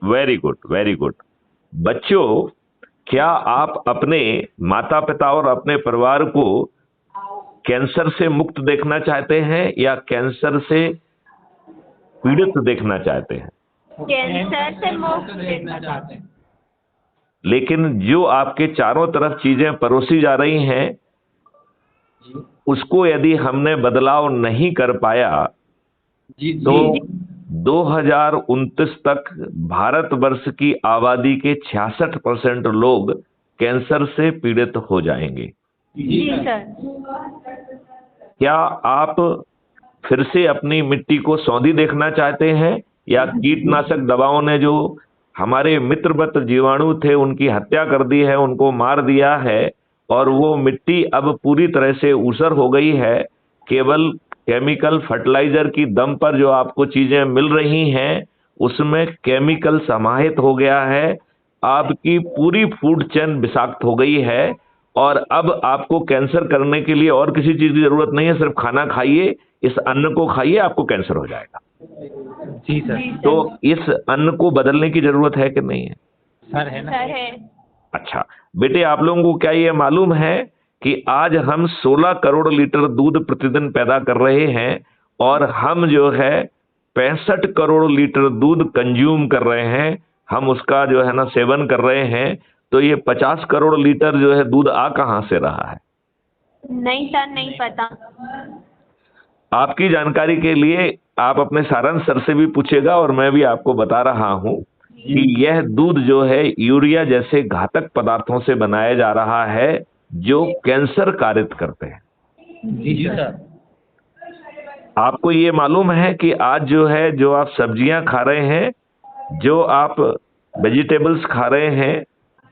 Very good, very good. बच्चों, क्या आप अपने माता पिता और अपने परिवार को कैंसर से मुक्त देखना चाहते हैं या कैंसर से पीड़ित देखना चाहते हैं? कैंसर से मुक्त देखना चाहते हैं। लेकिन जो आपके चारों तरफ चीजें परोसी जा रही हैं, उसको यदि हमने बदलाव नहीं कर पाया तो 2029 तक भारतवर्ष की आबादी के 66% लोग कैंसर से पीड़ित हो जाएंगे। जी सर। क्या आप फिर से अपनी मिट्टी को सौंधी देखना चाहते हैं या कीटनाशक दवाओं ने जो हमारे मित्रवत जीवाणु थे उनकी हत्या कर दी है, उनको मार दिया है और वो मिट्टी अब पूरी तरह से ऊसर हो गई है? केवल केमिकल फर्टिलाइजर की दम पर जो आपको चीजें मिल रही हैं उसमें केमिकल समाहित हो गया है, आपकी पूरी फूड चेन विषाक्त हो गई है और अब आपको कैंसर करने के लिए और किसी चीज की जरूरत नहीं है, सिर्फ खाना खाइए, इस अन्न को खाइए, आपको कैंसर हो जाएगा। जी सर। तो इस अन्न को बदलने की जरूरत है कि नहीं है? सर है ना। सर है। अच्छा बेटे, आप लोगों को क्या ये मालूम है कि आज हम 16 करोड़ लीटर दूध प्रतिदिन पैदा कर रहे हैं और हम जो है 65 करोड़ लीटर दूध कंज्यूम कर रहे हैं, हम उसका जो है ना सेवन कर रहे हैं, तो ये 50 करोड़ लीटर जो है दूध आ कहां से रहा है? नहीं सर, नहीं पता। आपकी जानकारी के लिए आप अपने सारंग सर से भी पूछेगा और मैं भी आपको बता रहा हूं कि यह दूध जो है यूरिया जैसे घातक पदार्थों से बनाया जा रहा है जो कैंसर कारित करते हैं। जी सर। आपको ये मालूम है कि आज जो है जो आप सब्जियां खा रहे हैं, जो आप वेजिटेबल्स खा रहे हैं,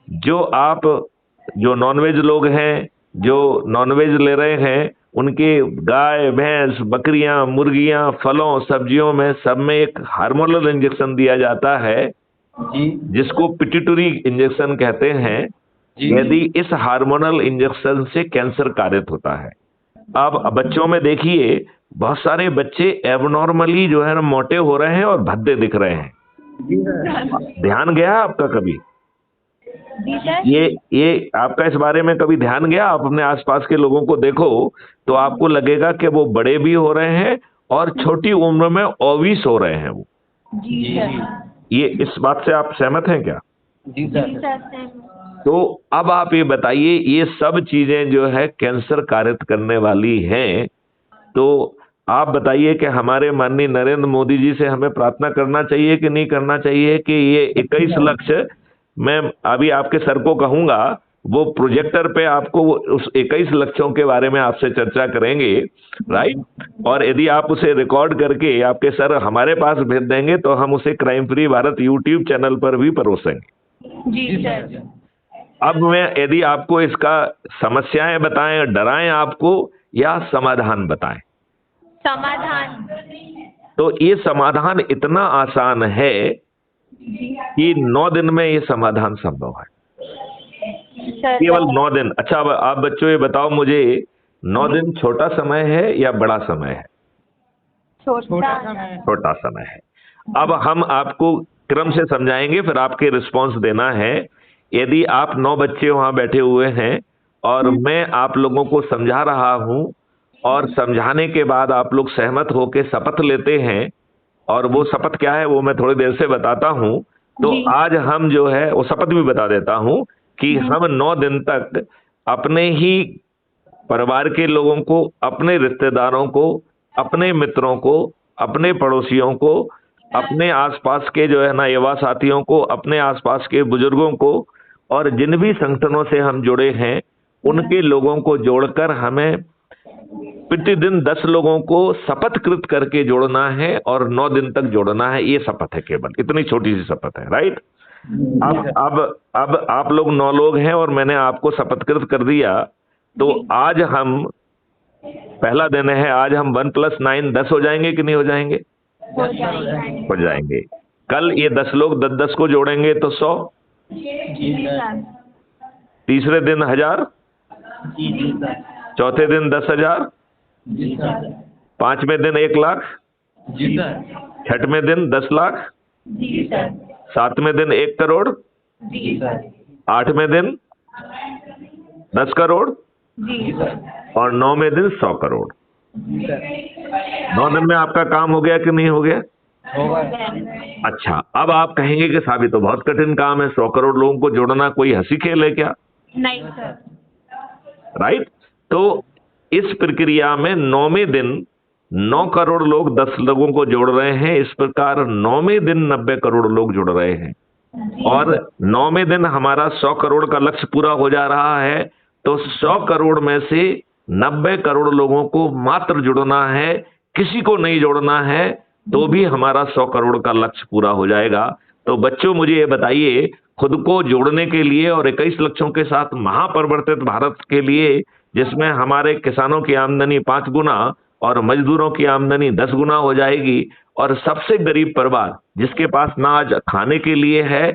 जो नॉनवेज लोग हैं, जो नॉनवेज ले रहे हैं, उनके गाय भैंस बकरियां मुर्गियां फलों सब्जियों में सब में एक हार्मोनल इंजेक्शन दिया जाता है जिसको पिट्यूटरी इंजेक्शन कहते हैं। यदि इस हार्मोनल इंजेक्शन से कैंसर कारित होता है। अब बच्चों में देखिए बहुत सारे बच्चे एबनॉर्मली जो है ना मोटे हो रहे हैं और भद्दे दिख रहे हैं। ध्यान गया आपका कभी? ये आपका इस बारे में कभी ध्यान गया? आप अपने आसपास के लोगों को देखो तो आपको लगेगा कि वो बड़े भी हो रहे हैं और छोटी उम्र में ओबीस हो रहे हैं वो। जी सर। ये इस बात से आप सहमत हैं क्या? जी सर। तो अब आप ये बताइए, ये सब चीजें जो है कैंसर कारित करने वाली हैं, तो आप बताइए कि हमारे माननीय नरेंद्र मोदी जी से हमें प्रार्थना करना चाहिए कि नहीं करना चाहिए कि ये 21 लक्ष्य, मैं अभी आपके सर को कहूंगा वो प्रोजेक्टर पे आपको उस 21 लक्ष्यों के बारे में आपसे चर्चा करेंगे, राइट? और यदि आप उसे रिकॉर्ड करके आपके सर हमारे पास भेज देंगे तो हम उसे crime free Bharat YouTube channel पर भी परोसेंगे। जी सर। अब मैं यदि आपको इसका समस्याएं बताएं, डराएं आपको या समाधान बताएं? समाधान। तो ये समाधान इतना आसान है कि 9 दिन में ये समाधान संभव है। केवल 9 दिन। अच्छा अब आप बच्चों ये बताओ मुझे, 9 दिन छोटा समय है या बड़ा समय है? छोटा समय है। अब हम आपको क्रम से समझाएंगे, फिर आपके रिस्पॉन्स देना है। यदि आप 9 बच्चे वहां बैठे हुए हैं और मैं आप लोगों को समझा रहा हूं और समझाने के बाद आप लोग सहमत होकर शपथ लेते हैं, और वो शपथ क्या है वो मैं थोड़ी देर से बताता हूं, तो आज हम जो है वो शपथ भी बता देता हूं कि हम 9 दिन तक अपने ही परिवार के लोगों को, अपने रिश्तेदारों को, अपने मित्रों को, अपने पड़ोसियों को, अपने आसपास के जो है ना युवा साथियों को, अपने आसपास के बुजुर्गों को और जिन भी संगठनों से हम जुड़े हैं उनके लोगों को जोड़कर हमें प्रतिदिन 10 लोगों को शपथकृत करके जोड़ना है और 9 दिन तक जोड़ना है। ये शपथ है, केवल इतनी छोटी सी शपथ है, राइट? अब आप लोग 9 लोग हैं और मैंने आपको शपथकृत कर दिया, तो आज हम पहला दिन है, आज हम 1 + 9 10 हो जाएंगे कि नहीं हो जाएंगे? हो जाएंगे। कल ये 10 लोग 10-10 को जोड़ेंगे तो 100। तीसरे दिन 1000, चौथे दिन 10,000, पांचवें दिन 1 लाख, छठवें दिन 10 लाख, 7वें दिन 1 करोड़, जी सर। 8वें दिन 10 करोड़ जी सर। और 9वें दिन 100 करोड़। जी सर। 9 दिन में आपका काम हो गया कि नहीं हो गया? होगा। अच्छा, अब आप कहेंगे कि साहब ये तो बहुत कठिन काम है, 100 करोड़ लोगों को जोड़ना कोई हंसी खेल है क्या? नहीं सर। राइट। तो इस प्रक्रिया में 9वें दिन 9 करोड़ लोग 10 लोगों को जोड़ रहे हैं। इस प्रकार 9वें दिन 90 करोड़ लोग जुड़ रहे हैं और 9वें दिन हमारा 100 करोड़ का लक्ष्य पूरा हो जा रहा है। तो 100 करोड़ में से 90 करोड़ लोगों को मात्र जुड़ना है, किसी को नहीं जोड़ना है, तो भी हमारा 100 करोड़ का लक्ष्य पूरा हो जाएगा। तो बच्चों मुझे ये बताइए, खुद को जोड़ने के लिए और 21 लक्ष्यों के साथ महापरिवर्तित भारत के लिए, जिसमें हमारे किसानों की आमदनी 5 गुना और मजदूरों की आमदनी 10 गुना हो जाएगी और सबसे गरीब परिवार जिसके पास ना आज खाने के लिए है